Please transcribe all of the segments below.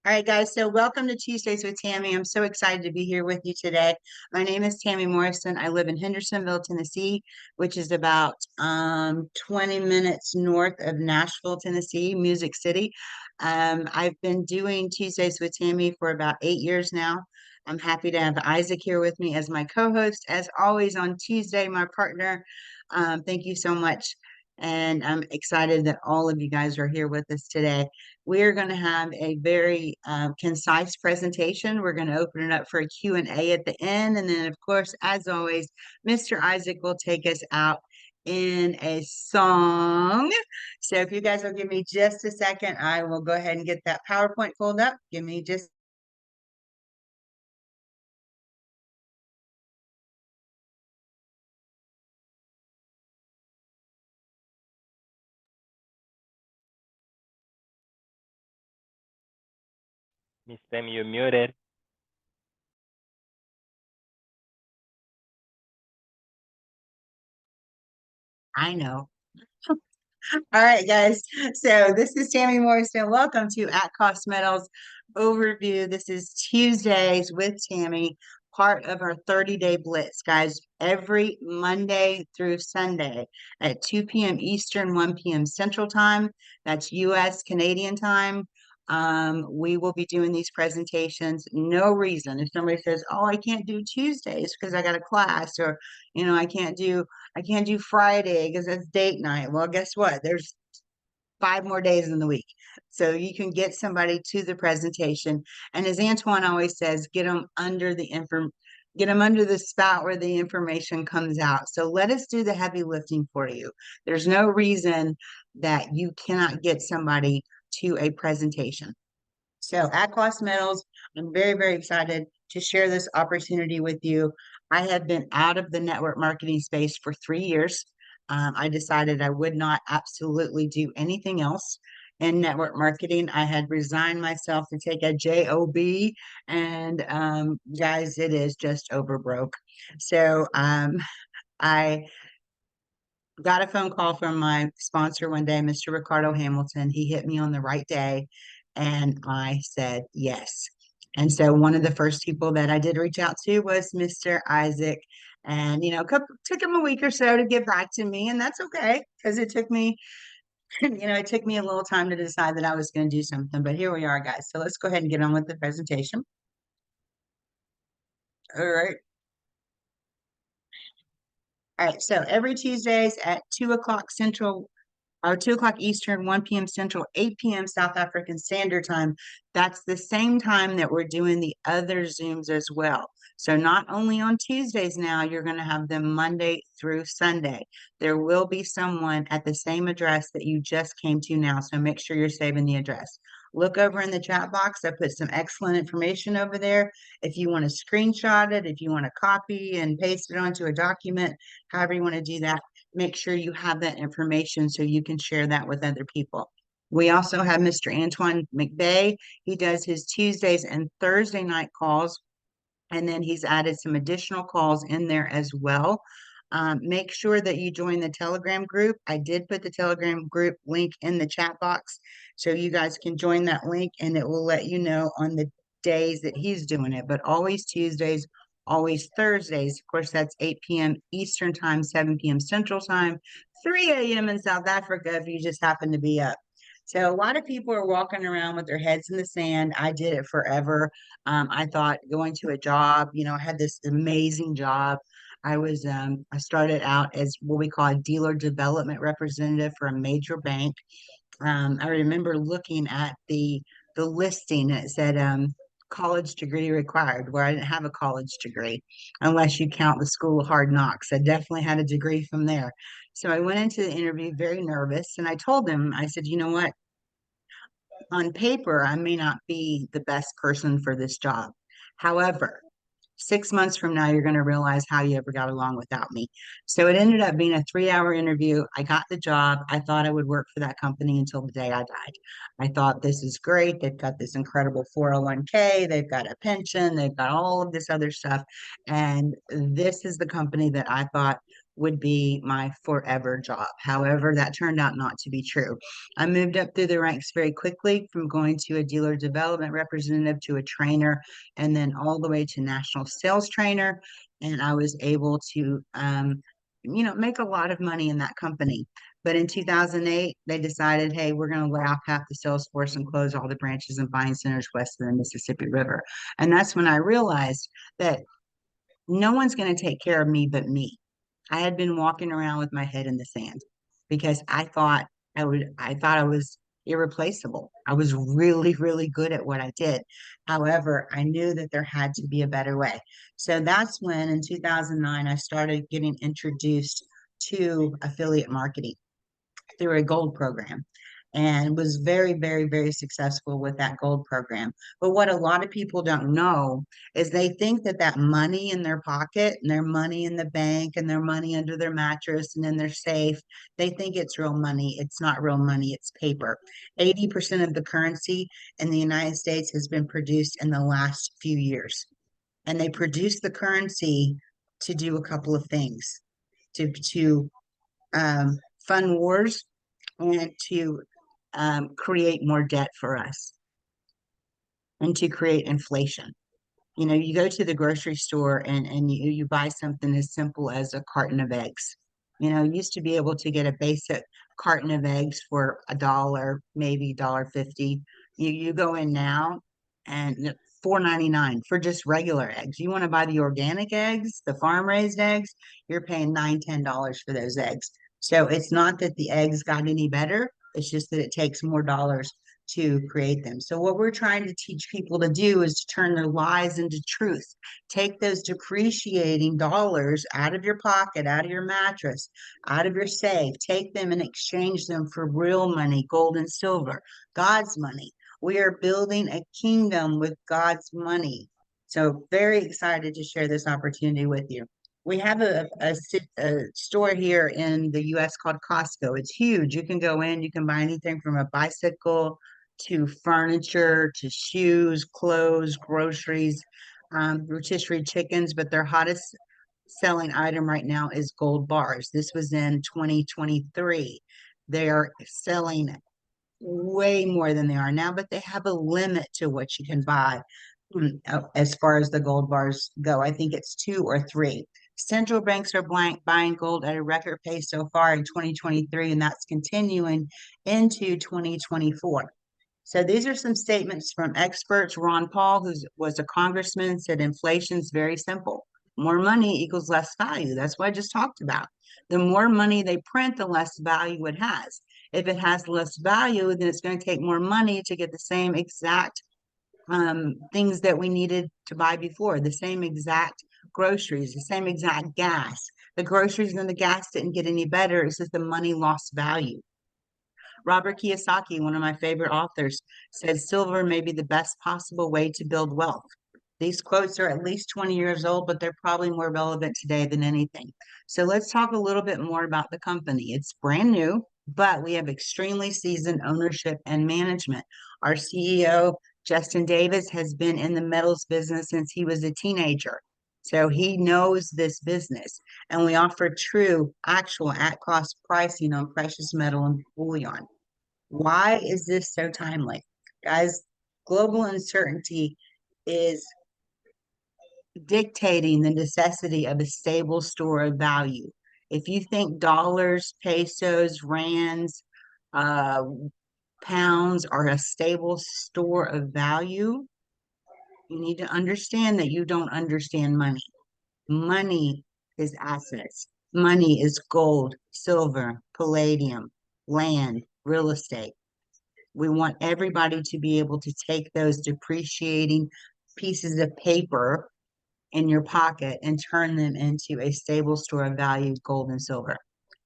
All right, guys. So, welcome to Tuesdays with Tammy. I'm so excited to be here with you today. My name is Tammy Morrison. I live in Hendersonville, Tennessee, which is about 20 minutes north of Nashville, Tennessee, Music City. I've been doing Tuesdays with Tammy for about 8 years now. I'm happy to have Isaac here with me as my co-host, as always on Tuesday, my partner. Thank you so much. And I'm excited that all of you guys are here with us today. We're going to have a very concise presentation. We're going to open it up for a Q&A at the end. And then, of course, as always, Mr. Isaac will take us out in a song. So if you guys will give me just a second, I will go ahead and get that PowerPoint pulled up. Give me just Miss Tammy, you're muted. I know. All right, guys. So this is Tammy Morrison. Welcome to At Cost Metals Overview. This is Tuesdays with Tammy, part of our 30-day blitz, guys. Every Monday through Sunday at 2 p.m. Eastern, 1 p.m. Central Time. That's U.S. Canadian time. We will be doing these presentations. No reason. If somebody says, "Oh, I can't do Tuesdays because I got a class," or I can't do Friday because it's date night. Well, guess what? There's 5 more days in the week. So you can get somebody to the presentation. And as Antoine always says, get them under the spout where the information comes out. So let us do the heavy lifting for you. There's no reason that you cannot get somebody to a presentation. So at Cost Metals, I'm very, very excited to share this opportunity with you. I have been out of the network marketing space for 3 years. I decided I would not absolutely do anything else in network marketing. I had resigned myself to take a job, and guys, it is just over broke. So I got a phone call from my sponsor one day, Mr. Ricardo Hamilton. He hit me on the right day, and I said yes. And so one of the first people that I did reach out to was Mr. Isaac. And, took him a week or so to get back to me, and that's okay because it took me, it took me a little time to decide that I was going to do something. But here we are, guys. So let's go ahead and get on with the presentation. All right. All right. So every Tuesdays at 2 o'clock Central or 2 o'clock Eastern, 1 p.m. Central, 8 p.m. South African Standard Time. That's the same time that we're doing the other Zooms as well. So not only on Tuesdays now, you're going to have them Monday through Sunday. There will be someone at the same address that you just came to now. So make sure you're saving the address. Look over in the chat box. I put some excellent information over there. If you want to screenshot it, if you want to copy and paste it onto a document, however you want to do that, make sure you have that information so you can share that with other people. We also have Mr. Antoine McVeigh. He does his Tuesdays and Thursday night calls, and then he's added some additional calls in there as well. Make sure that you join the Telegram group. I did put the Telegram group link in the chat box, so you guys can join that link, and it will let you know on the days that he's doing it, but always Tuesdays, always Thursdays. Of course, that's 8 p.m. Eastern Time, 7 p.m. Central Time, 3 a.m. in South Africa if you just happen to be up. So a lot of people are walking around with their heads in the sand. I did it forever. I thought going to a job, I had this amazing job. I started out as what we call a dealer development representative for a major bank. I remember looking at the listing. It said college degree required, where I didn't have a college degree, unless you count the School of Hard Knocks. I definitely had a degree from there. So I went into the interview very nervous, and I told them, I said, you know what? On paper, I may not be the best person for this job. However, 6 months from now, you're going to realize how you ever got along without me. So it ended up being a 3 hour interview. I got the job. I thought I would work for that company until the day I died. I thought this is great. They've got this incredible 401k. They've got a pension. They've got all of this other stuff. And this is the company that I thought would be my forever job. However, that turned out not to be true. I moved up through the ranks very quickly from going to a dealer development representative to a trainer and then all the way to national sales trainer. And I was able to, make a lot of money in that company. But in 2008, they decided, hey, we're going to lay off half the sales force and close all the branches and buying centers west of the Mississippi River. And that's when I realized that no one's going to take care of me but me. I had been walking around with my head in the sand because I thought I was irreplaceable. I was really, really good at what I did. However, I knew that there had to be a better way. So that's when in 2009 I started getting introduced to affiliate marketing through a gold program and was very, very, very successful with that gold program. But what a lot of people don't know is they think that that money in their pocket and their money in the bank and their money under their mattress and in their safe, they think it's real money. It's not real money, it's paper. 80% of the currency in the United States has been produced in the last few years. And they produce the currency to do a couple of things to fund wars and to create more debt for us and to create inflation. You go to the grocery store and you buy something as simple as a carton of eggs. You used to be able to get a basic carton of eggs for $1, maybe $1.50. You go in now and $4.99 for just regular eggs. You want to buy the organic eggs, the farm raised eggs, you're paying $9, $10 for those eggs. So it's not that the eggs got any better, it's just that it takes more dollars to create them. So what we're trying to teach people to do is to turn their lies into truth. Take those depreciating dollars out of your pocket, out of your mattress, out of your safe. Take them and exchange them for real money, gold and silver, God's money. We are building a kingdom with God's money. So very excited to share this opportunity with you. We have a store here in the US called Costco. It's huge. You can go in, you can buy anything from a bicycle to furniture, to shoes, clothes, groceries, rotisserie chickens, but their hottest selling item right now is gold bars. This was in 2023. They are selling way more than they are now, but they have a limit to what you can buy as far as the gold bars go. I think it's two or three. Central banks are buying gold at a record pace so far in 2023, and that's continuing into 2024. So these are some statements from experts. Ron Paul, who was a congressman, said inflation is very simple. More money equals less value. That's what I just talked about. The more money they print, the less value it has. If it has less value, then it's going to take more money to get the same exact things that we needed to buy before, the same exact groceries, the same exact gas. The groceries and the gas didn't get any better. It's just the money lost value. Robert Kiyosaki, one of my favorite authors, said silver may be the best possible way to build wealth. These quotes are at least 20 years old, but they're probably more relevant today than anything. So let's talk a little bit more about the company. It's brand new, but we have extremely seasoned ownership and management. Our CEO, Justin Davis, has been in the metals business since he was a teenager. So he knows this business. And we offer true, actual at cost pricing on precious metal and bullion. Why is this so timely? Guys, global uncertainty is dictating the necessity of a stable store of value. If you think dollars, pesos, rands, uh, pounds are a stable store of value, you need to understand that you don't understand money. Money is assets. Money is gold, silver, palladium, land, real estate. We want everybody to be able to take those depreciating pieces of paper in your pocket and turn them into a stable store of value, gold and silver.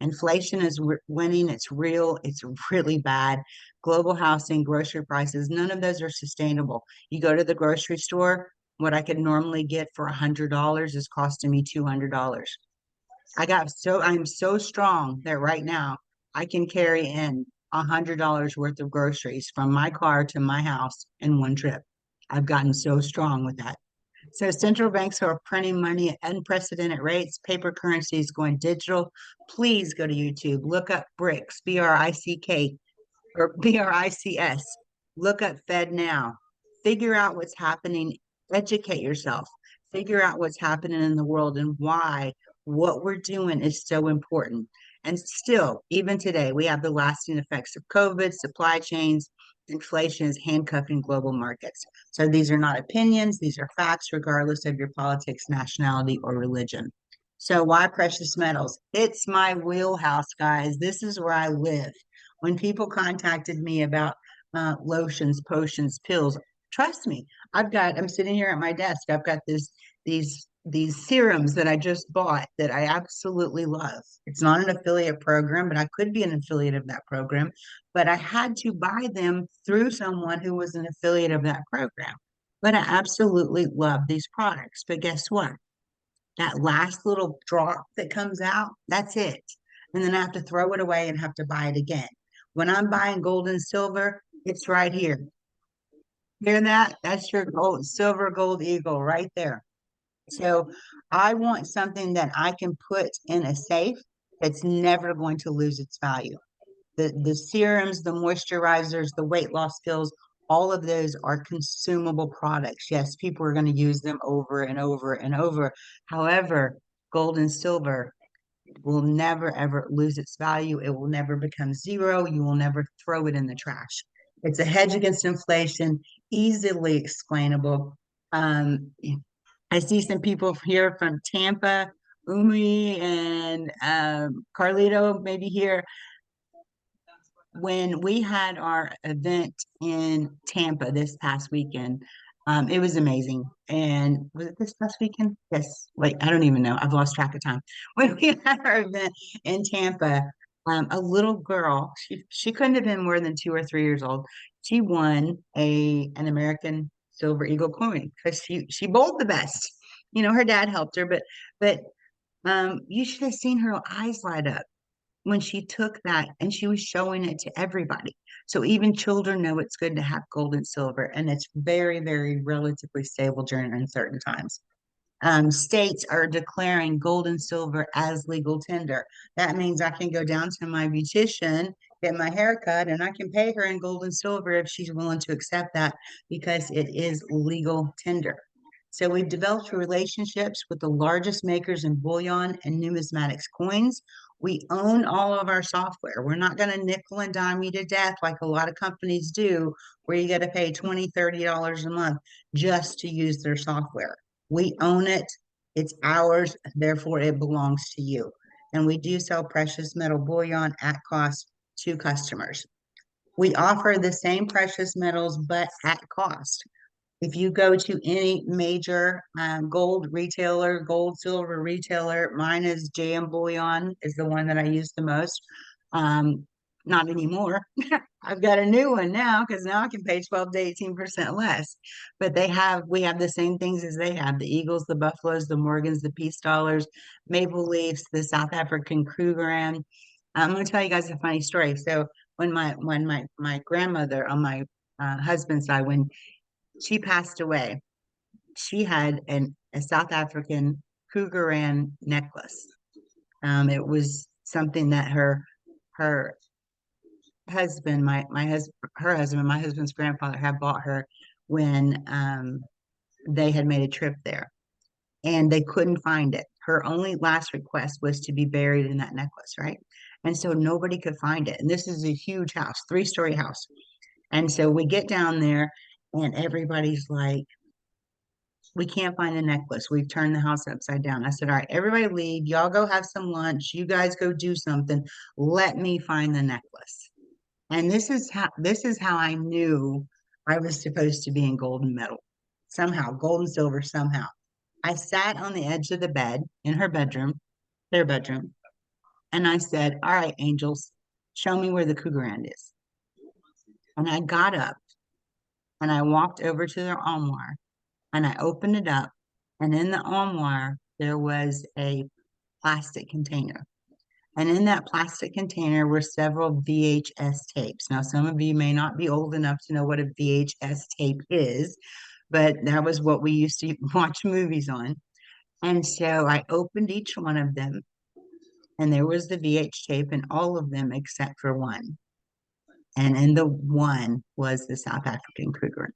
Inflation is winning. It's real. It's really bad. Global housing, grocery prices, none of those are sustainable. You go to the grocery store, what I could normally get for $100 is costing me $200. I'm so strong that right now I can carry in $100 worth of groceries from my car to my house in one trip. I've gotten so strong with that. So central banks are printing money at unprecedented rates. Paper currency is going digital. Please go to YouTube. Look up BRICS, BRICK, or BRICS. Look up Fed Now. Figure out what's happening. Educate yourself. Figure out what's happening in the world and why what we're doing is so important. And still, even today, we have the lasting effects of COVID, supply chains, inflation is handcuffing global markets. So these are not opinions, these are facts, regardless of your politics, nationality, or religion. So why precious metals? It's my wheelhouse, guys. This is where I live. When people contacted me about lotions, potions, pills, trust me, I'm sitting here at my desk. I've got these serums that I just bought that I absolutely love. It's not an affiliate program, but I could be an affiliate of that program. But I had to buy them through someone who was an affiliate of that program. But I absolutely love these products. But guess what? That last little drop that comes out, that's it. And then I have to throw it away and have to buy it again. When I'm buying gold and silver, it's right here. Hear that? That's your gold, silver gold eagle right there. So I want something that I can put in a safe that's never going to lose its value. The serums, the moisturizers, the weight loss pills, all of those are consumable products. Yes, people are going to use them over and over and over. However, gold and silver will never ever lose its value. It will never become zero. You will never throw it in the trash. It's a hedge against inflation, easily explainable. Um, I see some people here from Tampa, Umi and Carlito, maybe here when we had our event in Tampa this past weekend, it was amazing. And was it this past weekend? Yes. Wait, I don't even know. I've lost track of time. When we had our event in Tampa, a little girl, she couldn't have been more than 2 or 3 years old. She won an American Silver Eagle coin because she bowled the best. Her dad helped her, but you should have seen her eyes light up when she took that and she was showing it to everybody. So even children know it's good to have gold and silver, and it's very, very relatively stable during uncertain times. States are declaring gold and silver as legal tender. That means I can go down to my beautician, get my hair cut, and I can pay her in gold and silver if she's willing to accept that because it is legal tender. So we've developed relationships with the largest makers in bullion and numismatics coins. We own all of our software. We're not going to nickel and dime you to death like a lot of companies do, where you got to pay $20, $30 a month just to use their software. We own it. It's ours. Therefore, it belongs to you. And we do sell precious metal bullion at cost to customers. We offer the same precious metals, but at cost. If you go to any major gold retailer, gold, silver retailer, mine is JM Bullion is the one that I use the most. Um, Not anymore. I've got a new one now because now I can pay 12 to 18% less. But we have the same things as they have: the Eagles, the Buffaloes, the Morgans, the Peace Dollars, Maple Leafs, the South African Krugerrand. I'm going to tell you guys a funny story. So when my grandmother on my husband's side, when she passed away, she had a South African Krugerrand necklace. It was something that her husband, her husband, my husband's grandfather had bought her when they had made a trip there, and they couldn't find it. Her only last request was to be buried in that necklace, right? And so nobody could find it. And this is a huge house, 3-story house. And so we get down there, and everybody's like, we can't find the necklace. We've turned the house upside down. I said, all right, everybody leave. Y'all go have some lunch. You guys go do something. Let me find the necklace. And this is how I knew I was supposed to be in golden medal. Somehow, gold and silver somehow. I sat on the edge of the bed in her bedroom, their bedroom, and I said, all right, angels, show me where the Cougarand is. And I got up and I walked over to their armoire and I opened it up. And in the armoire, there was a plastic container. And in that plastic container were several VHS tapes. Now, some of you may not be old enough to know what a VHS tape is, but that was what we used to watch movies on. And so I opened each one of them, and there was the VH tape in all of them except for one. And in the one was the South African cougar.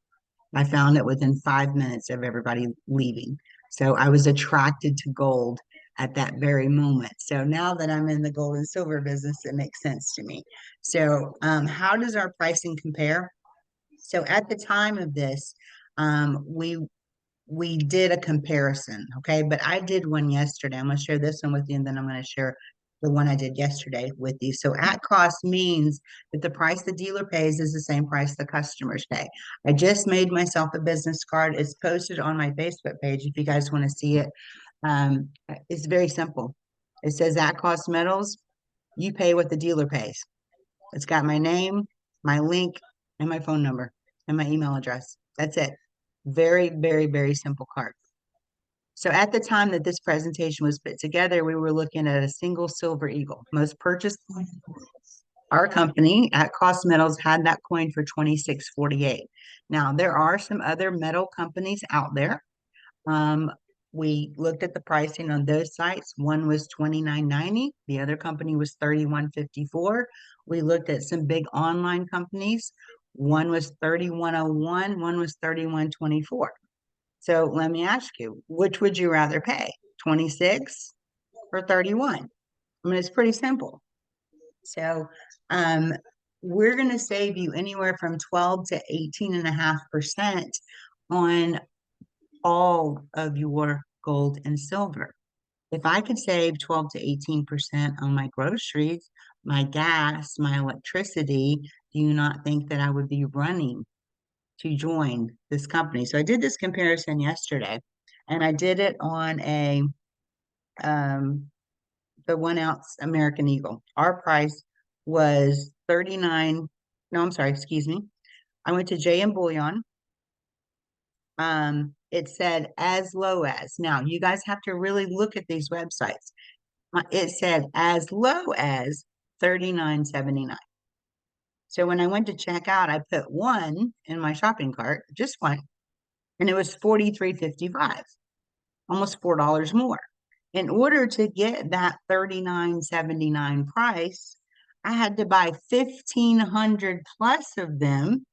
I found it within 5 minutes of everybody leaving. So I was attracted to gold at that very moment. So now that I'm in the gold and silver business, it makes sense to me. So, how does our pricing compare? So at the time of this, we did a comparison, okay? But I did one yesterday. I'm going to share this one with you, and then I'm going to share the one I did yesterday with you. So at cost means that the price the dealer pays is the same price the customers pay. I just made myself a business card. It's posted on my Facebook page if you guys want to see it. It's very simple. It says at cost metals, you pay what the dealer pays. It's got my name, my link, and my phone number and my email address. That's it. Very, very, very simple card. So at the time that this presentation was put together, we were looking at a single silver eagle. Most purchased, our company at Cost Metals had that coin for 26.48. Now there are some other metal companies out there. Um, we looked at the pricing on those sites. One was 29.90. The other company was 31.54. We looked at some big online companies. One was 31.01. One was 31.24. So let me ask you, which would you rather pay, 26 or 31? I mean, it's pretty simple. So um, we're going to save you anywhere from 12 to 18.5% on all of your gold and silver. If I could save 12 to 18% on my groceries, my gas, my electricity, do you not think that I would be running to join this company? So I did this comparison yesterday, and I did it on um, the 1 ounce American Eagle. Our price was 39. No, I'm sorry, excuse me. I went to JM Bullion. It said as low as. Now, you guys have to really look at these websites. It said as low as 39.79. So when I went to check out, I put one in my shopping cart, just one, and it was 43.55, almost $4 more. In order to get that 39.79 price, I had to buy 1,500 plus of them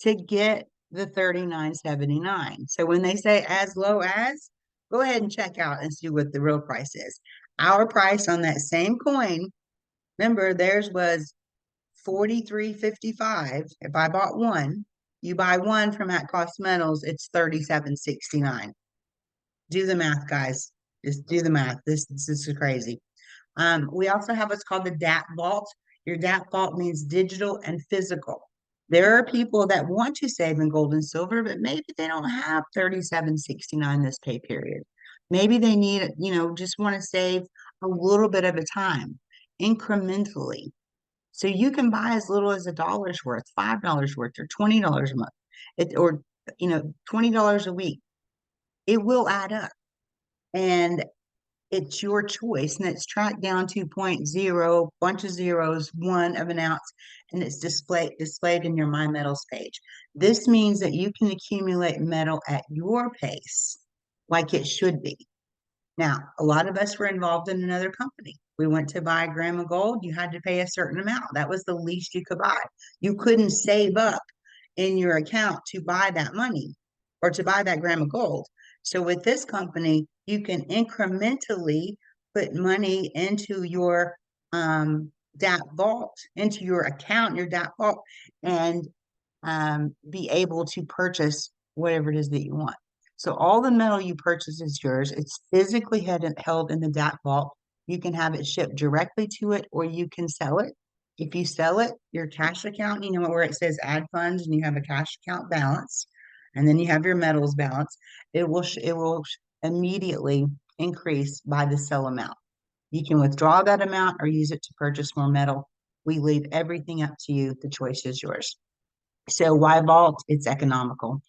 to get the 39.79. So when they say as low as, go ahead and check out and see what the real price is. Our price on that same coin, remember theirs was 43.55. If I bought one, you buy one from at cost metals, it's 37.69. Do the math, guys. Just do the math. This is crazy. We also have what's called the DAP vault. Your DAP vault means digital and physical. There are people that want to save in gold and silver, but maybe they don't have 37.69 this pay period. Maybe they need, just want to save a little bit at a time, incrementally. So you can buy as little as $1 worth, $5 worth, or $20 a month, or $20 a week. It will add up, and it's your choice, and it's tracked down to point zero, bunch of zeros, 1 ounce, and it's displayed in your My Metals page. This means that you can accumulate metal at your pace, like it should be. Now, a lot of us were involved in another company. We went to buy a gram of gold. You had to pay a certain amount. That was the least you could buy. You couldn't save up in your account to buy that money or to buy that gram of gold. So with this company, you can incrementally put money into your DAP vault, into your account, your DAP vault, and be able to purchase whatever it is that you want. So all the metal you purchase is yours. It's physically held in the DAP vault. You can have it shipped directly to it, or you can sell it. If you sell it, your cash account, where it says add funds and you have a cash account balance, and then you have your metals balance, it will immediately increase by the sell amount. You can withdraw that amount or use it to purchase more metal. We leave everything up to you. The choice is yours. So why vault? It's economical.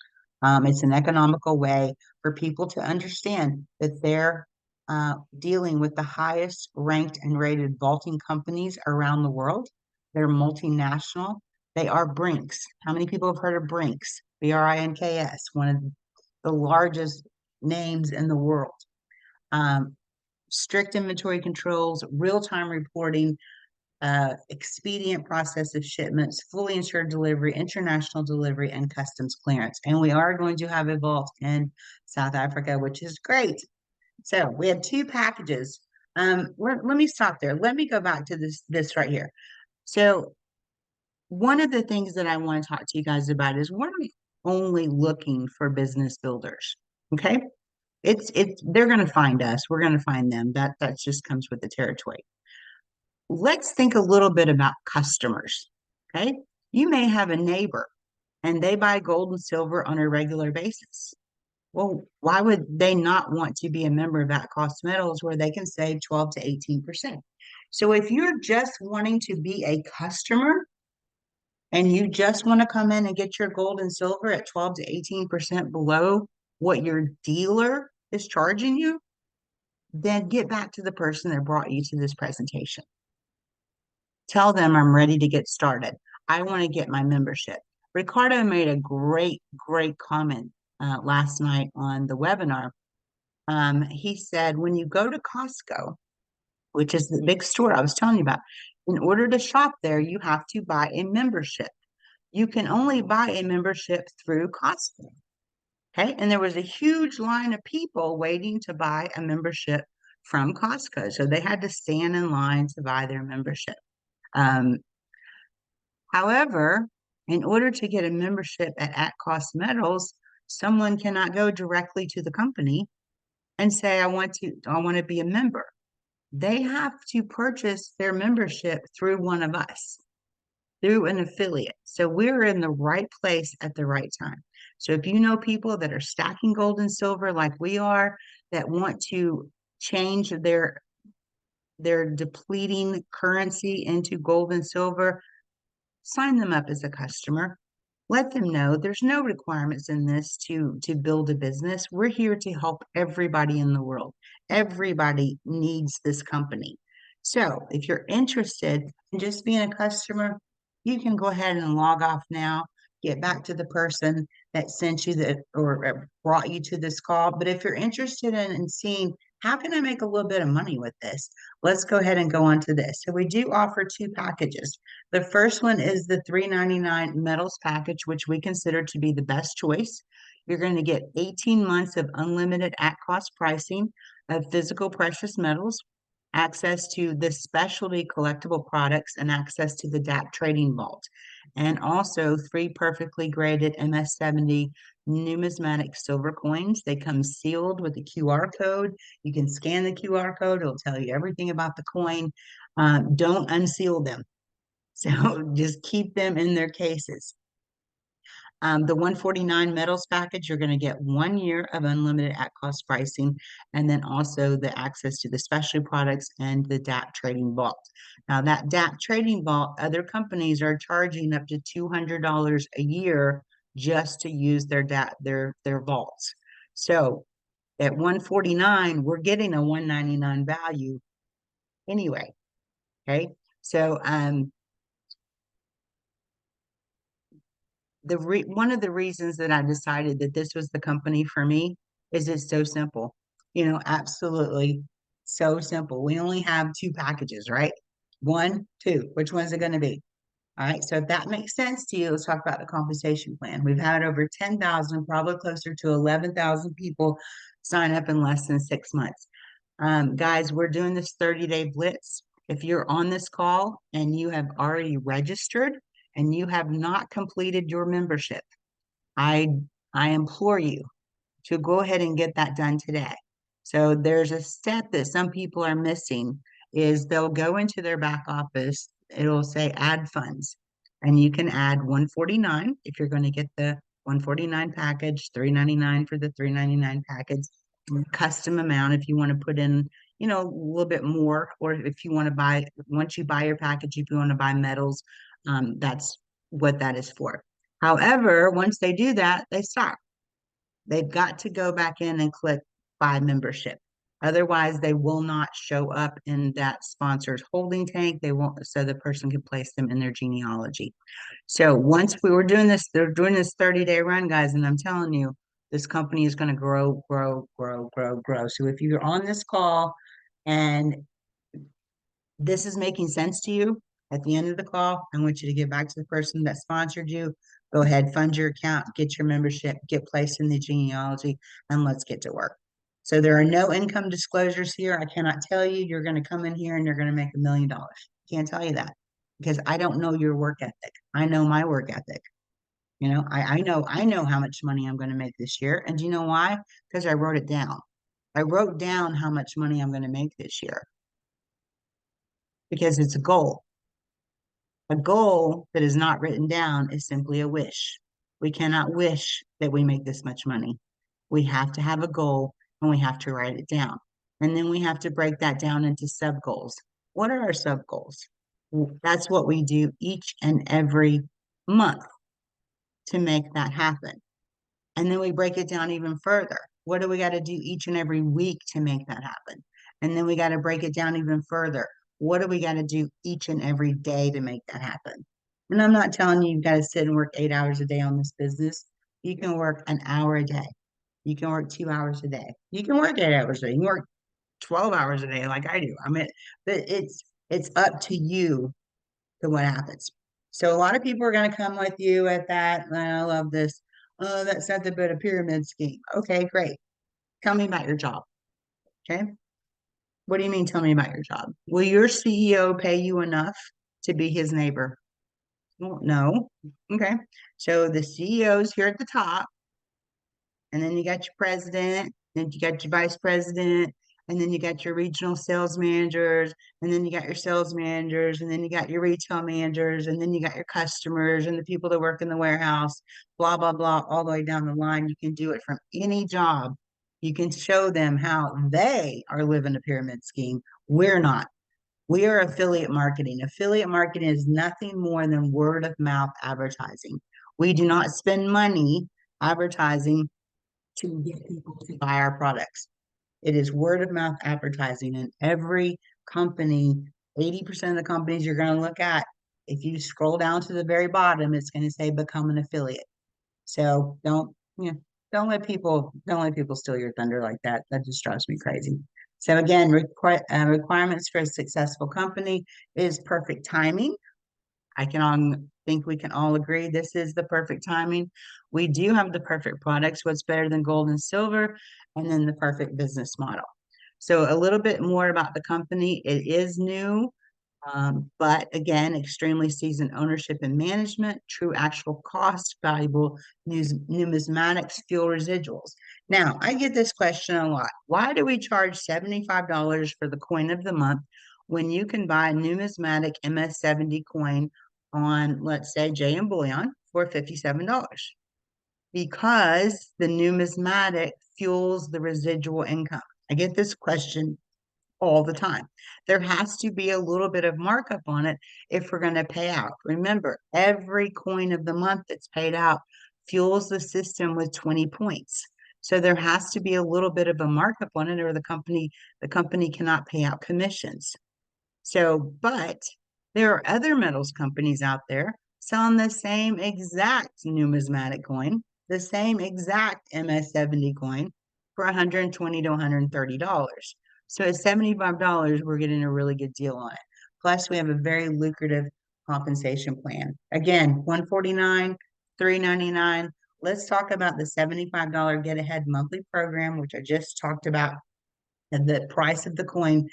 It's an economical way for people to understand that they're dealing with the highest ranked and rated vaulting companies around the world. They're multinational. They are Brinks. How many people have heard of Brinks? BRINKS, one of the largest names in the world. Um, Strict inventory controls, real-time reporting, expedient process of shipments, fully insured delivery, international delivery, and customs clearance. And we are going to have a vault in South Africa, which is great. So we had two packages. Let me stop there. Let me go back to this right here. So one of the things that I want to talk to you guys about is we're not only looking for business builders. Okay. It's they're gonna find us, we're gonna find them. That just comes with the territory. Let's think a little bit about customers. Okay. You may have a neighbor and they buy gold and silver on a regular basis. Well, why would they not want to be a member of At Cost Metals where they can save 12 to 18%? So if you're just wanting to be a customer and you just want to come in and get your gold and silver at 12 to 18% below what your dealer is charging you, then get back to the person that brought you to this presentation. Tell them I'm ready to get started. I want to get my membership. Ricardo made a great comment last night on the webinar. He said, when you go to Costco, which is the big store I was telling you about, in order to shop there, you have to buy a membership. You can only buy a membership through Costco. Okay. And there was a huge line of people waiting to buy a membership from Costco. So they had to stand in line to buy their membership. Um, However, in order to get a membership at Cost Metals, someone cannot go directly to the company and say, I want to be a member. They have to purchase their membership through one of us, through an affiliate. So we're in the right place at the right time. So if you know people that are stacking gold and silver like we are, that want to change their depleting currency into gold and silver, sign them up as a customer. Let them know there's no requirements in this to build a business. We're here to help everybody in the world. Everybody needs this company. So if you're interested in just being a customer, you can go ahead and log off now, get back to the person that sent you the or brought you to this call. But if you're interested in seeing how can I make a little bit of money with this, let's go ahead and go on to this. So we do offer two packages. The first one is the $399 metals package, which we consider to be the best choice. You're going to get 18 months of unlimited at-cost pricing of physical precious metals, access to the specialty collectible products, and access to the DAP trading vault. And also 3 perfectly graded MS-70 numismatic silver coins. They come sealed with a QR code. You can scan the QR code. It'll tell you everything about the coin. Don't unseal them. So just keep them in their cases. The 149 metals package, you're going to get 1 year of unlimited at cost pricing, and then also the access to the specialty products and the DAP trading vault. Now, that DAP trading vault, other companies are charging up to $200 a year just to use their their vaults. So at 149, we're getting a 199 value anyway. Okay. So one of the reasons that I decided that this was the company for me is it's so simple. Absolutely so simple. We only have two packages, right? One, two. Which one's it going to be? All right. So if that makes sense to you, let's talk about the compensation plan. We've had over 10,000, probably closer to 11,000 people sign up in less than 6 months. Guys, we're doing this 30-day blitz. If you're on this call and you have already registered and you have not completed your membership, I I implore you to go ahead and get that done today. So there's a step that some people are missing is they'll go into their back office, it'll say add funds, and you can add 149 if you're going to get the 149 package, 399 for the 399 package, custom amount if you want to put in, a little bit more, or if you want to buy, once you buy your package, if you want to buy metals, that's what that is for. However, once they do that, they stop. They've got to go back in and click buy membership. Otherwise, they will not show up in that sponsor's holding tank. They won't, so the person can place them in their genealogy. So once we were doing this, they're doing this 30-day run, guys, and I'm telling you, This company is going to grow, grow, grow, grow, grow. So if you're on this call and this is making sense to you, at the end of the call, I want you to get back to the person that sponsored you. Go ahead, fund your account, get your membership, get placed in the genealogy, and let's get to work. So there are no income disclosures here. I cannot tell you you're going to come in here and you're going to make $1 million. Can't tell you that because I don't know your work ethic. I know my work ethic. I know how much money I'm going to make this year. And do you know why? Because I wrote it down. I wrote down how much money I'm going to make this year because it's a goal. A goal that is not written down is simply a wish. We cannot wish that we make this much money. We have to have a goal and we have to write it down. And then we have to break that down into sub goals. What are our sub goals? That's what we do each and every month to make that happen. And then we break it down even further. What do we got to do each and every week to make that happen? And then we got to break it down even further. What do we got to do each and every day to make that happen? And I'm not telling you you've got to sit and work 8 hours a day on this business. You can work an hour a day. You can work 2 hours a day. You can work 8 hours a day. You can work 12 hours a day like I do. I mean, but it's up to you to what happens. So a lot of people are going to come with you at that. And I love this. Oh, that's nothing but a pyramid scheme. Okay, great. Tell me about your job. Okay. What do you mean? Tell me about your job. Will your CEO pay you enough to be his neighbor? Well, no. Okay. So the CEO's here at the top, and then you got your president, then you got your vice president, and then you got your regional sales managers, and then you got your sales managers, and then you got your retail managers, and then you got your customers and the people that work in the warehouse, blah, blah, blah, all the way down the line. You can do it from any job. You can show them how they are living a pyramid scheme. We're not. We are affiliate marketing. Affiliate marketing is nothing more than word of mouth advertising. We do not spend money advertising to get people to buy our products. It is word of mouth advertising, and every company, 80% of the companies you're going to look at, if you scroll down to the very bottom, it's going to say become an affiliate. So don't let people steal your thunder like that. That just drives me crazy. So again, requirements for a successful company is perfect timing. Think we can all agree this is the perfect timing. We do have the perfect products. What's better than gold and silver? And then the perfect business model. So a little bit more about the company. It is new, but again, extremely seasoned ownership and management, true actual cost, valuable numismatics, fuel residuals. Now, I get this question a lot. Why do we charge $75 for the coin of the month when you can buy a numismatic MS-70 coin on, let's say, JM Bullion for $57? Because the numismatic fuels the residual income. I get this question all the time. There has to be a little bit of markup on it if we're going to pay out. Remember, every coin of the month that's paid out fuels the system with 20 points. So there has to be a little bit of a markup on it, or the company cannot pay out commissions. So, but there are other metals companies out there selling the same exact numismatic coin, the same exact MS-70 coin for $120 to $130. So at $75, we're getting a really good deal on it. Plus, we have a very lucrative compensation plan. Again, $149, $399. Let's talk about the $75 get ahead monthly program, which I just talked about, and the price of the coin.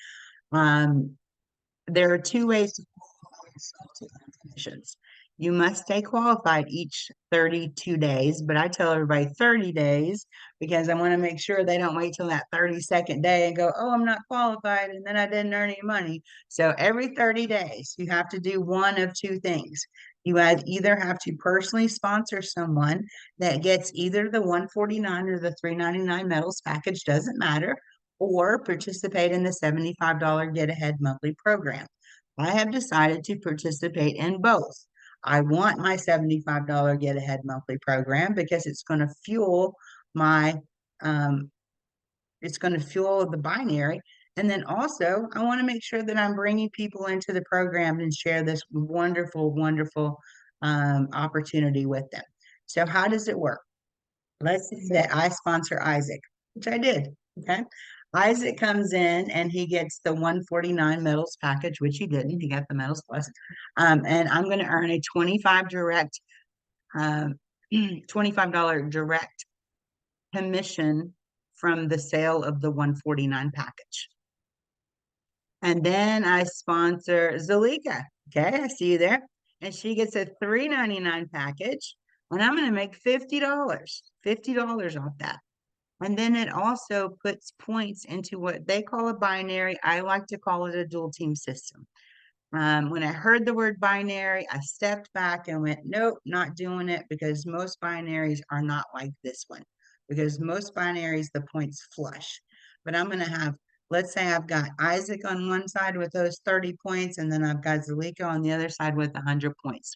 There are two ways to qualify yourself to earn commissions. You must stay qualified each 32 days, but I tell everybody 30 days because I want to make sure they don't wait till that 32nd day and go, oh, I'm not qualified, and then I didn't earn any money. So every 30 days, you have to do one of two things. You either have to personally sponsor someone that gets either the 149 or the 399 metals package, doesn't matter, or participate in the $75 get ahead monthly program. I have decided to participate in both. I want my $75 get ahead monthly program because my it's going to fuel the binary. And then also, I want to make sure that I'm bringing people into the program and share this wonderful, wonderful opportunity with them. So how does it work? let's say that I sponsor Isaac, which I did. Okay. Isaac comes in and he gets the 149 medals package, which he didn't. He got the medals plus. And I'm going to earn a 25 direct, um, $25 direct commission from the sale of the 149 package. And then I sponsor Zalika. Okay, I see you there. And she gets a $3.99 package. And I'm going to make $50 off that. And then it also puts points into what they call a binary. I like to call it a dual team system. When I heard the word binary, I stepped back and went, nope, not doing it, because most binaries are not like this one. Because most binaries, the points flush. But I'm going to have, let's say I've got Isaac on one side with those 30 points, and then I've got Zalika on the other side with 100 points.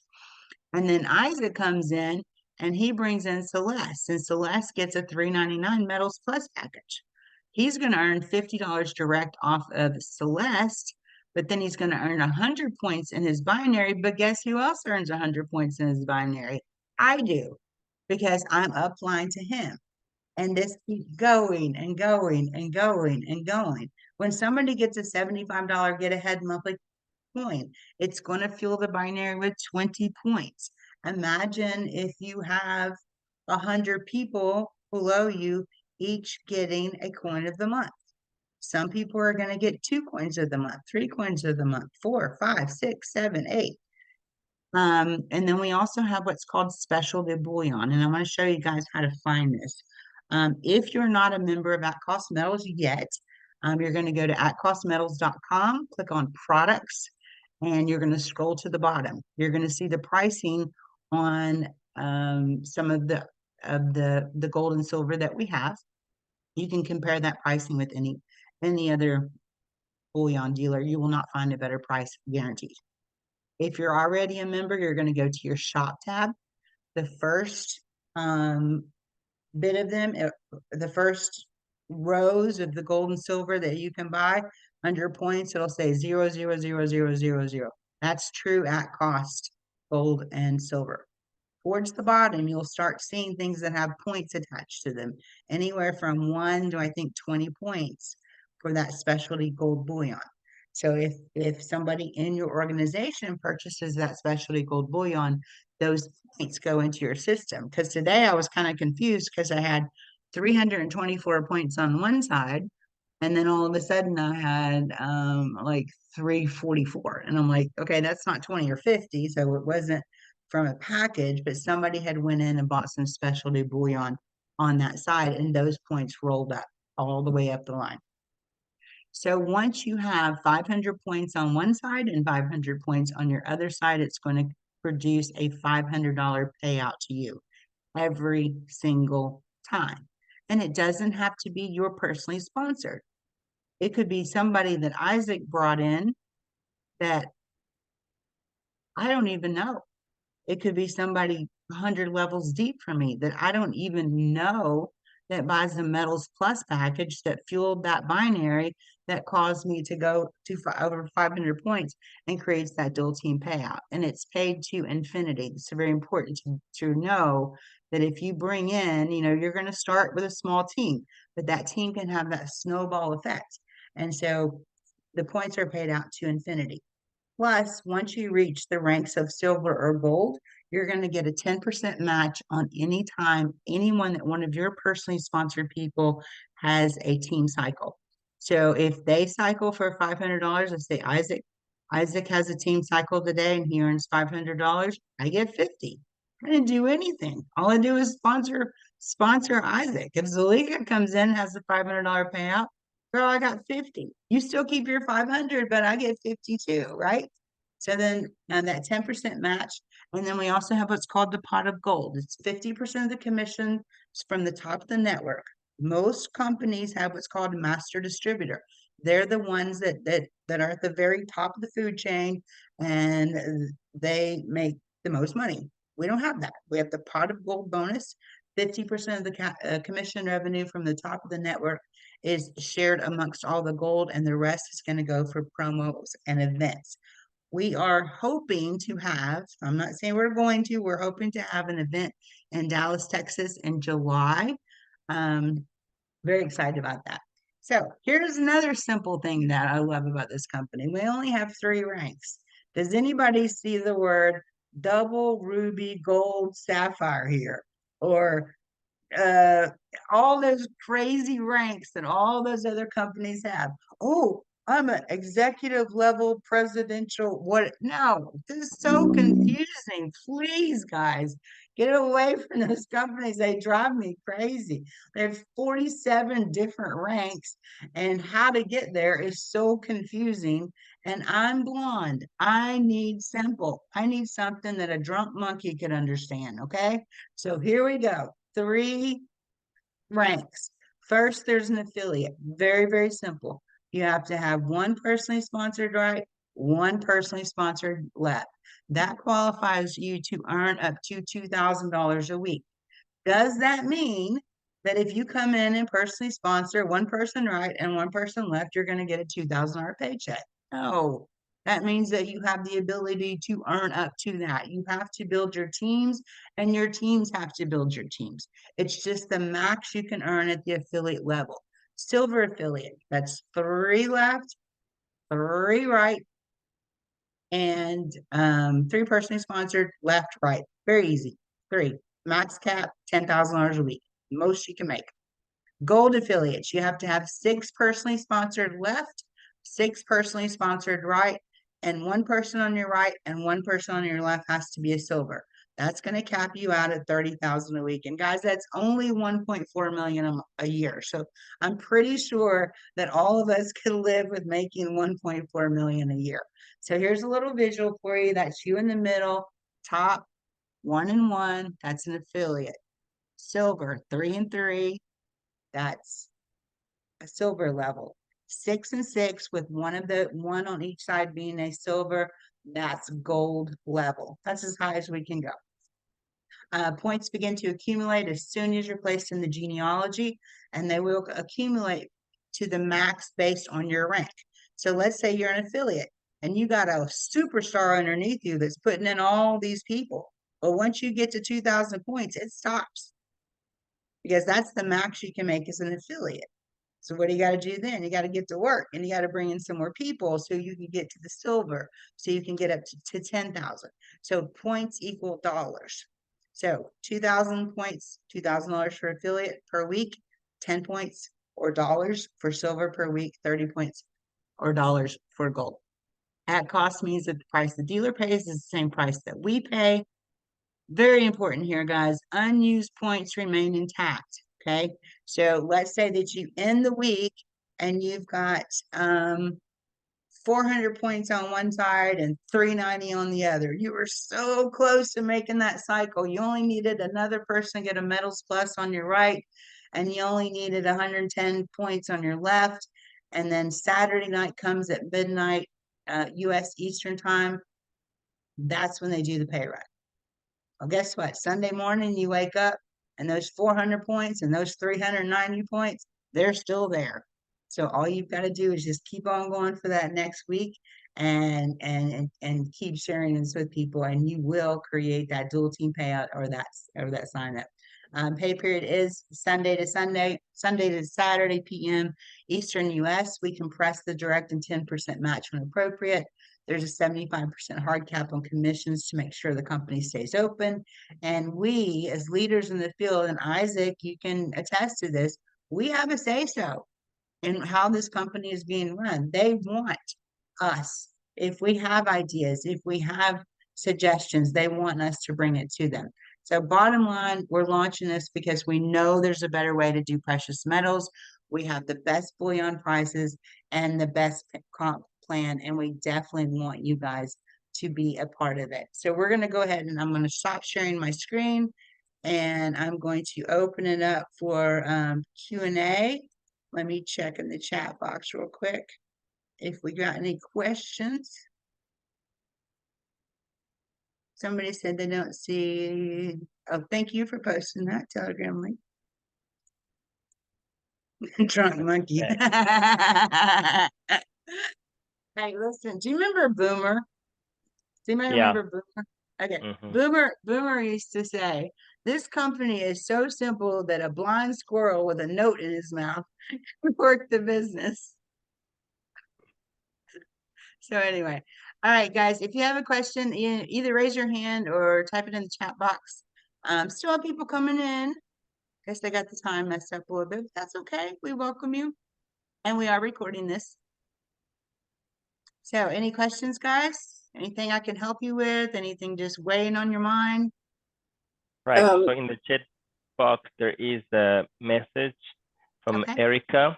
And then Isaac comes in and he brings in Celeste, and Celeste gets a $3.99 medals plus package. He's going to earn $50 direct off of Celeste, but then he's going to earn 100 points in his binary. But guess who else earns 100 points in his binary? I do, because I'm upline to him. And this keeps going and going and going and going. When somebody gets a $75 get ahead monthly coin, it's going to fuel the binary with 20 points. Imagine if you have 100 people below you, each getting a coin of the month. Some people are going to get 2 coins of the month, 3 coins of the month, 4, 5, 6, 7, 8. And then we also have what's called specialty bullion, and I'm going to show you guys how to find this. If you're not a member of At Cost Metals yet, you're going to go to atcostmetals.com, click on products, and you're going to scroll to the bottom. You're going to see the pricing on some of the gold and silver that we have. You can compare that pricing with any other bullion dealer. You will not find a better price, guaranteed. If you're already a member, you're going to go to your shop tab. The first bit of them, the first rows of the gold and silver that you can buy under points, it'll say 0, 0, 0, 0, 0, 0. That's true at cost gold and silver. Towards the bottom, you'll start seeing things that have points attached to them, anywhere from 1 to I think 20 points for that specialty gold bullion. So if somebody in your organization purchases that specialty gold bullion, those points go into your system. Because today I was kind of confused because I had 324 points on one side, and then all of a sudden I had like 344. And I'm like, okay, that's not 20 or 50. So it wasn't from a package, but somebody had went in and bought some specialty bullion on that side, and those points rolled up all the way up the line. So once you have 500 points on one side and 500 points on your other side, it's going to produce a $500 payout to you every single time. And it doesn't have to be your personally sponsored. It could be somebody that Isaac brought in that I don't even know. It could be somebody 100 levels deep from me that I don't even know, that buys the metals plus package that fueled that binary that caused me to go to over 500 points and creates that dual team payout. And it's paid to infinity. It's very important to know that if you bring in, you're going to start with a small team, but that team can have that snowball effect. And so the points are paid out to infinity. Plus, once you reach the ranks of silver or gold, you're going to get a 10% match on any time one of your personally sponsored people has a team cycle. So if they cycle for $500, let's say Isaac has a team cycle today and he earns $500, I get 50. I didn't do anything. All I do is sponsor Isaac. If Zalika comes in, has the $500 payout, girl, I got 50. You still keep your 500, but I get 52, right? So then that 10% match. And then we also have what's called the pot of gold. It's 50% of the commission from the top of the network. Most companies have what's called a master distributor. They're the ones that are at the very top of the food chain, and they make the most money. We don't have that. We have the pot of gold bonus. 50% of the commission revenue from the top of the network is shared amongst all the gold, and the rest is going to go for promos and events. we are hoping to have, I'm not saying we're going to, we're hoping to have an event in Dallas, Texas in July. Um, very excited about that. So here's another simple thing that I love about this company. We only have 3 ranks. Does anybody see the word double ruby gold sapphire here? Or uh, all those crazy ranks that all those other companies have. Oh, I'm an executive level presidential. What? No, this is so confusing. Please, guys, get away from those companies. They drive me crazy. There's 47 different ranks, and how to get there is so confusing. And I'm blonde. I need simple. I need something that a drunk monkey could understand. Okay. So here we go. 3 ranks. First, there's an affiliate. Very, very simple. You have to have one personally sponsored right, one personally sponsored left. That qualifies you to earn up to $2,000 a week. Does that mean that if you come in and personally sponsor one person right and one person left, you're going to get a $2,000 paycheck? No. That means that you have the ability to earn up to that. You have to build your teams, and your teams have to build your teams. It's just the max you can earn at the affiliate level. Silver affiliate, that's 3 left, 3 right, and 3 personally sponsored, left, right. Very easy. 3. Max cap, $10,000 a week. Most you can make. Gold affiliates, you have to have 6 personally sponsored left, 6 personally sponsored right, and one person on your right and one person on your left has to be a silver. That's going to cap you out at 30,000 a week. And guys, that's only 1.4 million a year. So I'm pretty sure that all of us can live with making 1.4 million a year. So here's a little visual for you. That's you in the middle, top 1 and 1. That's an affiliate. Silver, 3 and 3. That's a silver level. 6 and 6 with one on each side being a silver. That's gold level. That's as high as we can go. Points begin to accumulate as soon as you're placed in the genealogy, and they will accumulate to the max based on your rank. So let's say you're an affiliate and you got a superstar underneath you that's putting in all these people. But once you get to 2,000 points, it stops because that's the max you can make as an affiliate. So what do you got to do then? You got to get to work and you got to bring in some more people so you can get to the silver, so you can get up to 10,000. So points equal dollars. So 2,000 points, $2,000 for affiliate per week, 10 points or dollars for silver per week, 30 points or dollars for gold. At cost means that the price the dealer pays is the same price that we pay. Very important here, guys. Unused points remain intact. Okay. So let's say that you end the week and you've got 400 points on one side and 390 on the other. You were so close to making that cycle. You only needed another person to get a medals plus on your right, and you only needed 110 points on your left. And then Saturday night comes at midnight, US Eastern time. That's when they do the pay run. Well, guess what? Sunday morning, you wake up and those 400 points and those 390 points, they're still there. So all you've got to do is just keep on going for that next week and keep sharing this with people, and you will create that dual team payout or that sign up. Pay period is Sunday to Sunday, Sunday to Saturday p.m. Eastern US. We compress the direct and 10% match when appropriate. There's a 75% hard cap on commissions to make sure the company stays open. And we, as leaders in the field, and Isaac, you can attest to this, we have a say-so in how this company is being run. They want us. If we have ideas, if we have suggestions, they want us to bring it to them. So bottom line, we're launching this because we know there's a better way to do precious metals. We have the best bullion prices and the best comp plan, and we definitely want you guys to be a part of it. So we're going to go ahead and I'm going to stop sharing my screen, and I'm going to open it up for Q&A. Let me check in the chat box real quick if we got any questions. Somebody said they don't see. Oh, thank you for posting that Telegram link. Drunk monkey. Okay. Hey, listen, do you remember Boomer? Does anybody Yeah. remember Boomer? Okay. Mm-hmm. Boomer used to say, okay, Mm-hmm. Boomer used to say, this company is so simple that a blind squirrel with a note in his mouth would work the business. So anyway, all right, guys, if you have a question, either raise your hand or type it in the chat box. Still have people coming in. Guess they got the time messed up a little bit, but that's okay. We welcome you, and we are recording this. So, any questions, guys? Anything I can help you with? Anything just weighing on your mind? Right. So in the chat box, there is a message from Okay, Erica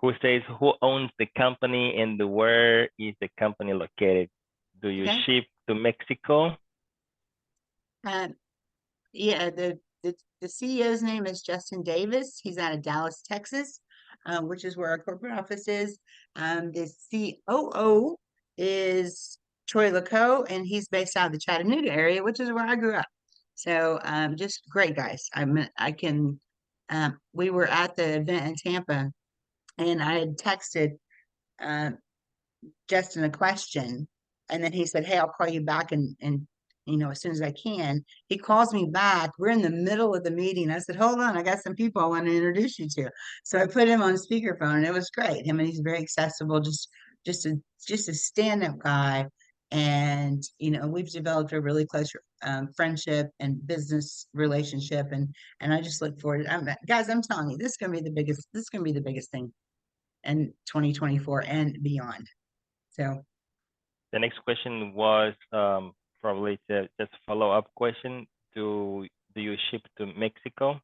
who says, "Who owns the company and where is the company located? Do you okay. ship to Mexico?" Um, yeah, the CEO's name is Justin Davis. He's out of Dallas, Texas, which is where our corporate office is. The COO is Troy LaCoe, and he's based out of the Chattanooga area, which is where I grew up. So, just great guys. I can. We were at the event in Tampa, and I had texted uh, Justin a question, and then he said, "Hey, I'll call you back and as soon as I can." He calls me back. We're in the middle of the meeting. I said, "Hold on, I got some people I want to introduce you to." So I put him on speakerphone, and it was great. Him and he's very accessible, just a just a stand-up guy. And we've developed a really close friendship and business relationship, and I just look forward. Guys, I'm telling you, this is gonna be the biggest. This is gonna be the biggest thing in 2024 and beyond. So The next question was probably just a follow-up question. Do you ship to Mexico?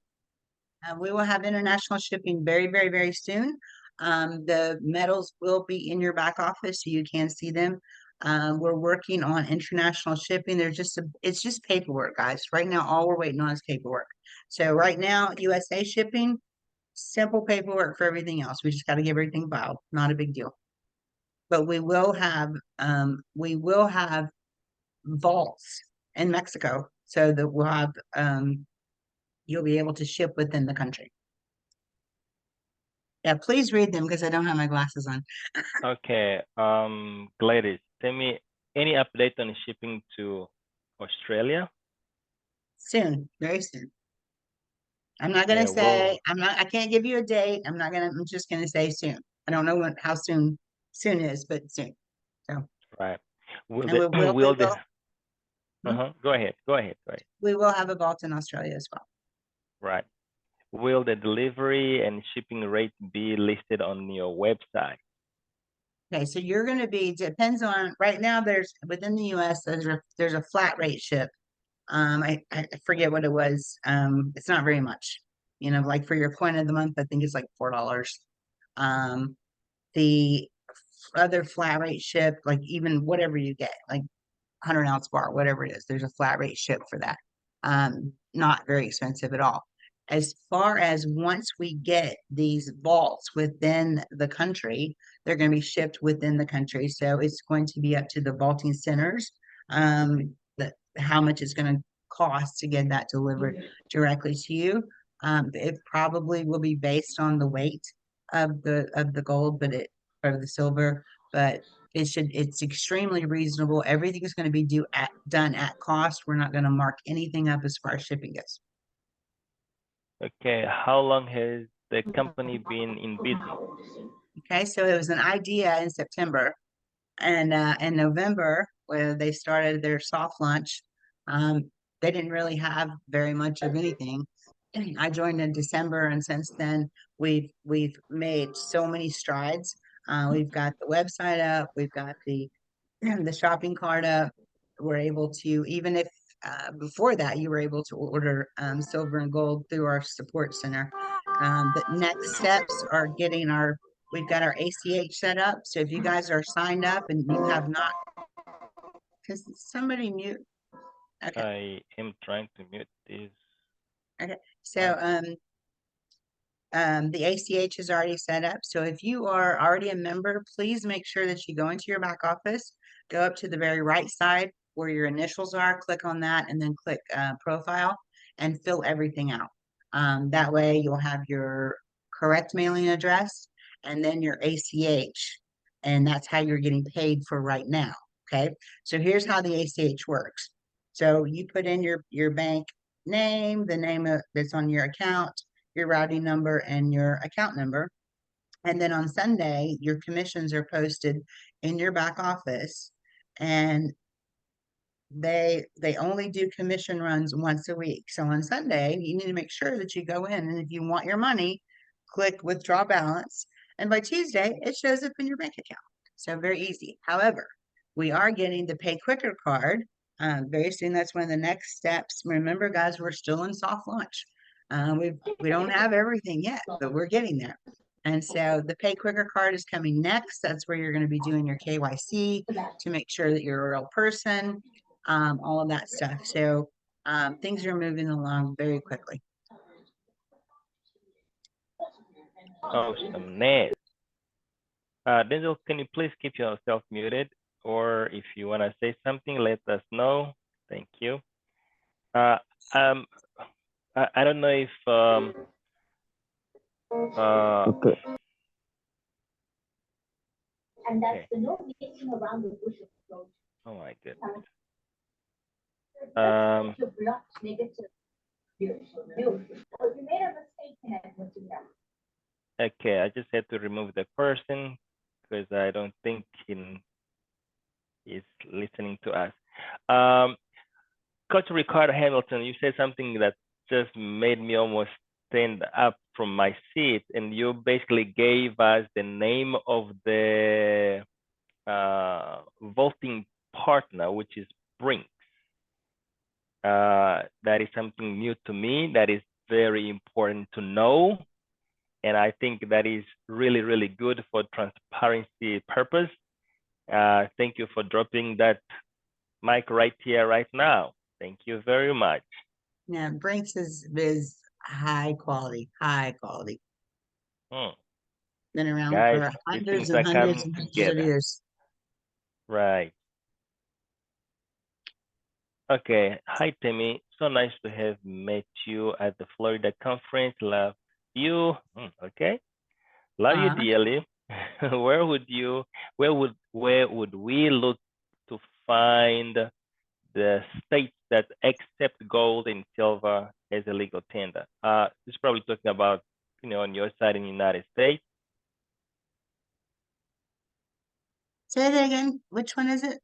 we will have international shipping very, very, very soon. The medals will be in your back office, so you can see them. We're working on international shipping. It's just paperwork, guys. Right now, all we're waiting on is paperwork. So right now, USA shipping, simple paperwork for everything else. We just got to get everything filed. Not a big deal. But we will have vaults in Mexico, so that you'll be able to ship within the country. Yeah, please read them because I don't have my glasses on. Okay. Gladys, tell me any update on shipping to Australia? Soon, very soon. I'm not gonna Yeah, say, I can't give you a date. I'm just gonna say soon. I don't know how soon is, but soon. So, right. Will and the we will, we will the will, hmm? Go ahead. Go ahead. Go ahead. We will have a vault in Australia as well. Right. Will the delivery and shipping rate be listed on your website? Okay, so you're gonna depends on, right now there's, within the US, there's a flat rate ship. I forget what it was. It's not very much. Like for your coin of the month, I think it's like $4. Um, the other flat rate ship, like even whatever you get, like 100-ounce bar, whatever it is, there's a flat rate ship for that. Not very expensive at all. As far as once we get these vaults within the country, they're going to be shipped within the country. So it's going to be up to the vaulting centers, how much it's going to cost to get that delivered directly to you. It probably will be based on the weight of the gold, or the silver, but it's extremely reasonable. Everything is going to be done at cost. We're not going to mark anything up as far as shipping goes. Okay. How long has the company been in business? Okay, so it was an idea in September, and in November, where they started their soft launch, they didn't really have very much of anything. I joined in December, and since then we've made so many strides. We've got the website up, we've got the shopping cart up. We're able to, even if before that you were able to order silver and gold through our support center. The next steps are we've got our ACH set up. So if you guys are signed up and you have not, because somebody mute. Okay. I am trying to mute this. Okay. So Right. the ACH is already set up. So if you are already a member, please make sure that you go into your back office, go up to the very right side where your initials are, click on that, and then click profile and fill everything out. That way you'll have your correct mailing address and then your ACH. And that's how you're getting paid for right now. Okay, so here's how the ACH works. So you put in your bank name, the name that's on your account, your routing number, and your account number. And then on Sunday, your commissions are posted in your back office, and they only do commission runs once a week. So on Sunday, you need to make sure that you go in, and if you want your money, click withdraw balance, and by Tuesday, it shows up in your bank account. So very easy. However, we are getting the Pay Quicker card very soon. That's one of the next steps. Remember, guys, we're still in soft launch. We don't have everything yet, but we're getting there. And so the Pay Quicker card is coming next. That's where you're going to be doing your KYC to make sure that you're a real person, all of that stuff. So things are moving along very quickly. Awesomeness. Denzel, can you please keep yourself muted? Or if you want to say something, let us know. Thank you. Uh, um, I don't know if Okay. And that's okay. the no beating around the bush approach. Oh my goodness. You blocked negative. You made a mistake in it, Okay, I just had to remove the person because I don't think he is listening to us. Coach Ricardo Hamilton, you said something that just made me almost stand up from my seat, and you basically gave us the name of the voting partner, which is Brinks. That is something new to me. That is very important to know. And I think that is really, really good for transparency purpose. Thank you for dropping that mic right here, right now. Thank you very much. Yeah, Brinks is high quality, high quality. Been around Guys, for these hundreds things and are hundreds coming and hundreds of together. years. Right. Okay. Hi, Tammy. So nice to have met you at the Florida conference. Love you. Okay. Love you dearly. Where would we look to find the states that accept gold and silver as a legal tender? He's probably talking about, on your side in the United States. Say that again. Which one is it?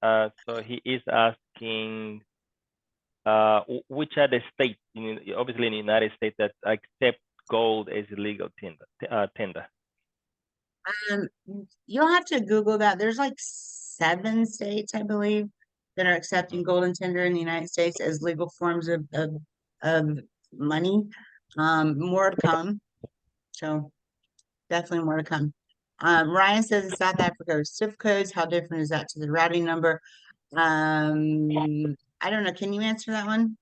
So he is asking, which are the states, obviously in the United States, that accept gold as a legal tender? You'll have to Google that. There's like 7 states, I believe, that are accepting gold and tender in the United States as legal forms of money. More to come. So definitely more to come. Ryan says in South Africa, SIF codes, how different is that to the routing number? I don't know. Can you answer that one?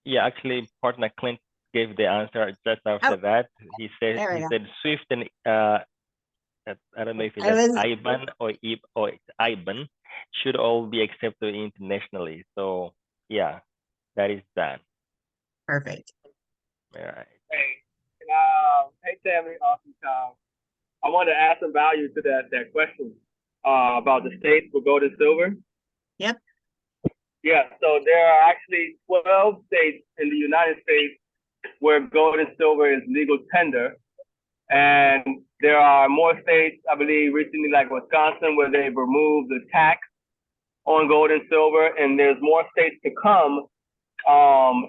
Yeah, actually, partner Clint gave the answer just after that. He said Swift and I don't know if it's IBAN or IBAN should all be accepted internationally. So yeah, that is done. Perfect. All right. Hey, Tammy, awesome time. I want to add some value to that question about the states for gold and silver. Yep. Yeah, so there are actually 12 states in the United States where gold and silver is legal tender. And there are more states, I believe, recently, like Wisconsin, where they've removed the tax on gold and silver. And there's more states to come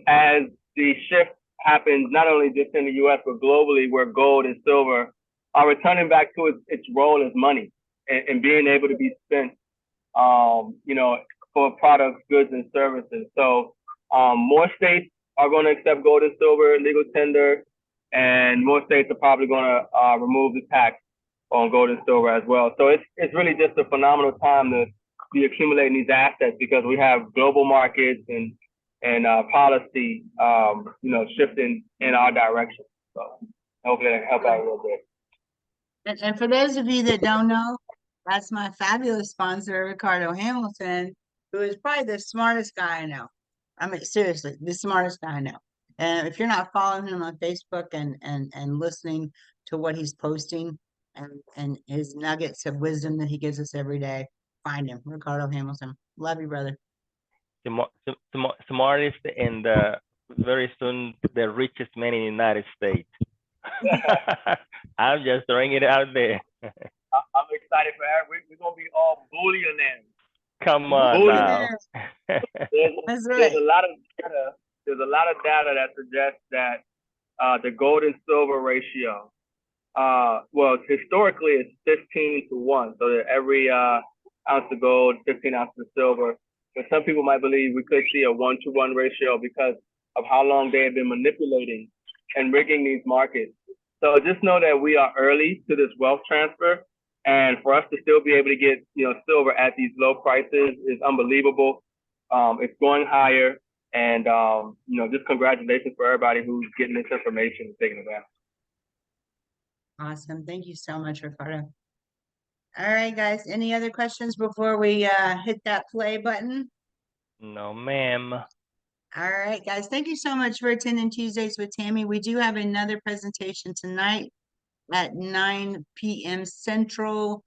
as the shift happens, not only just in the U.S., but globally, where gold and silver are returning back to its role as money and being able to be spent, for products, goods, and services. So more states are going to accept gold and silver legal tender, and more states are probably going to remove the tax on gold and silver as well. So it's really just a phenomenal time to be accumulating these assets because we have global markets and policy, shifting in our direction. So hopefully that can help out a little bit. And for those of you that don't know, that's my fabulous sponsor, Ricardo Hamilton, who is probably the smartest guy I know. I mean, seriously, the smartest guy I know. And if you're not following him on Facebook and listening to what he's posting and his nuggets of wisdom that he gives us every day, find him, Ricardo Hamilton. Love you, brother. Smartest and very soon the richest man in the United States. I'm just throwing it out there. I'm excited for that. We're gonna be all billionaires. Come on now. There's a lot of data. There's a lot of data that suggests that the gold and silver ratio, well, historically it's 15-1. So that every ounce of gold, 15 ounces of silver. But some people might believe we could see a 1-to-1 ratio because of how long they have been manipulating and rigging these markets. So just know that we are early to this wealth transfer, and for us to still be able to get silver at these low prices is unbelievable. It's going higher, and just congratulations for everybody who's getting this information and taking it out. Awesome. Thank you so much, Ricardo. All right, guys. Any other questions before we hit that play button? No, ma'am. All right, guys. Thank you so much for attending Tuesdays with Tammy. We do have another presentation tonight at 9 p.m. Central.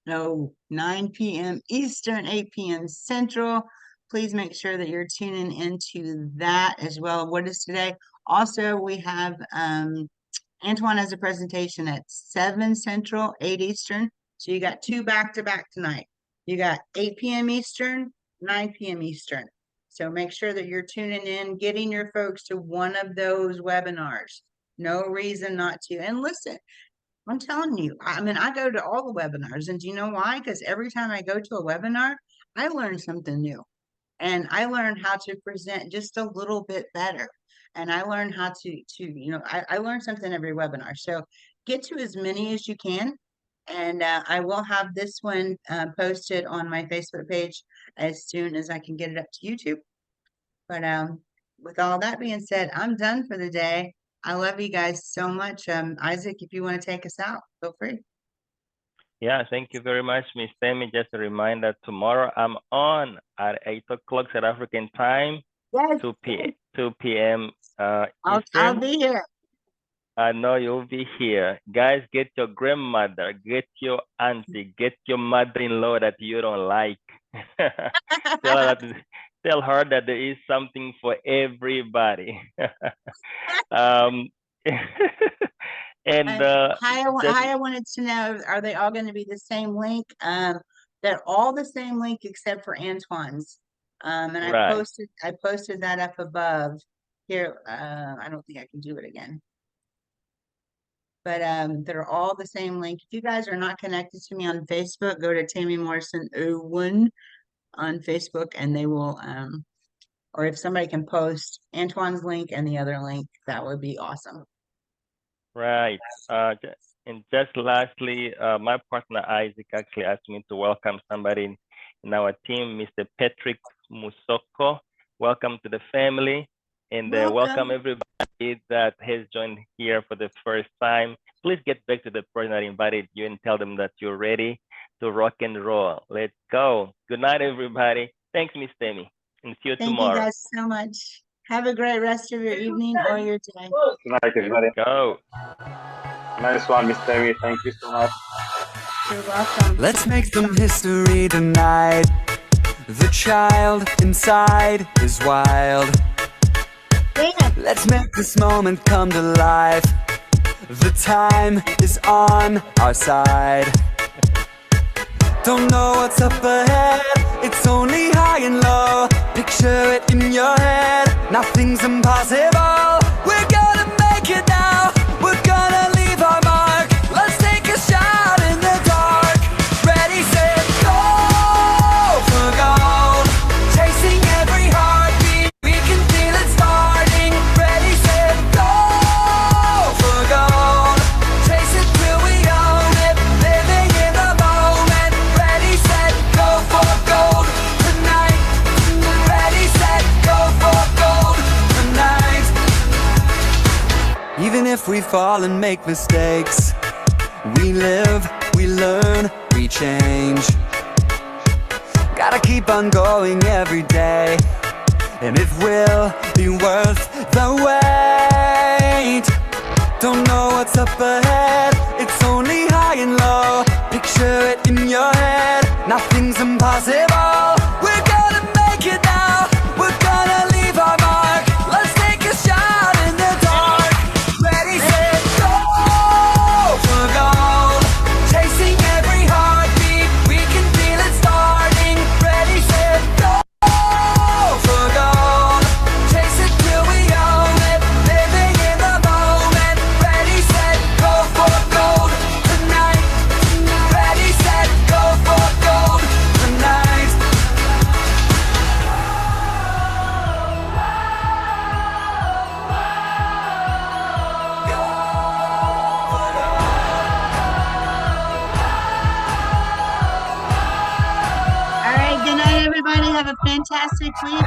No, 9 p.m. Eastern, 8 p.m. Central. Please make sure that you're tuning into that as well. What is today? Also, we have Antoine has a presentation at 7 Central, 8 Eastern. So you got two back-to-back tonight. You got 8 p.m. Eastern, 9 p.m. Eastern. So make sure that you're tuning in, getting your folks to one of those webinars. No reason not to. And listen, I'm telling you, I mean, I go to all the webinars, and do you know why? Because every time I go to a webinar, I learn something new. And I learn how to present just a little bit better. And I learn how I learn something every webinar. So get to as many as you can. And I will have this one posted on my Facebook page as soon as I can get it up to YouTube. But with all that being said, I'm done for the day. I love you guys so much. Isaac, if you want to take us out, feel free. Yeah, thank you very much, Miss Tammy. Just a reminder, tomorrow I'm on at 8 o'clock South African time, yes. 2 p.m. Eastern. I'll be here. I know you'll be here. Guys, get your grandmother, get your auntie, get your mother-in-law that you don't like. Tell her that there is something for everybody. And I wanted to know, are they all going to be the same link? They're all the same link except for Antoine's. And right. I posted that up above here. I don't think I can do it again. But they're all the same link. If you guys are not connected to me on Facebook, go to Tammy Morrison 01 on Facebook, and they will or if somebody can post Antoine's link and the other link, that would be awesome. Right. And just lastly, my partner Isaac actually asked me to welcome somebody in our team, Mr. Patrick Musoko. Welcome to the family, and welcome everybody that has joined here for the first time. Please get back to the person that invited you and tell them that you're ready to rock and roll. Let's go. Good night, everybody. Thanks, Miss Tammy, and see you tomorrow. Thank you guys so much. Have a great rest of your evening or your day. Good night, everybody. Let's go. Nice one, Miss Tammy. Thank you so much. You're welcome. Let's make some history tonight. The child inside is wild. Yeah. Let's make this moment come to life. The time is on our side. Don't know what's up ahead, it's only high and low. Picture it in your head, nothing's impossible. We're gonna make it now, we're gonna leave our mark. Let's take a shot in the dark. Ready, set, go for gold. Chasing every heartbeat, we can feel it starting. Ready, set, go for gold. Chase it till we own it, living in the moment. Ready, set, go for gold tonight. Ready, set, go for gold tonight. Even if we fall and make mistakes, we live, we learn, we change. Gotta keep on going every day, and it will be worth the wait. Don't know what's up ahead, it's only high and low. Picture it in your head, nothing's impossible. We're gonna make it now. We're gonna leave our mark. Let's take a shot in the dark. Ready, set, go for gold. Chasing every heartbeat, we can feel it starting. Ready, set, go for gold. Chase it till we own it. Living in the moment. Ready, set, go for gold tonight. Ready, set, go for gold tonight. All right, good night, everybody. Have a fantastic week.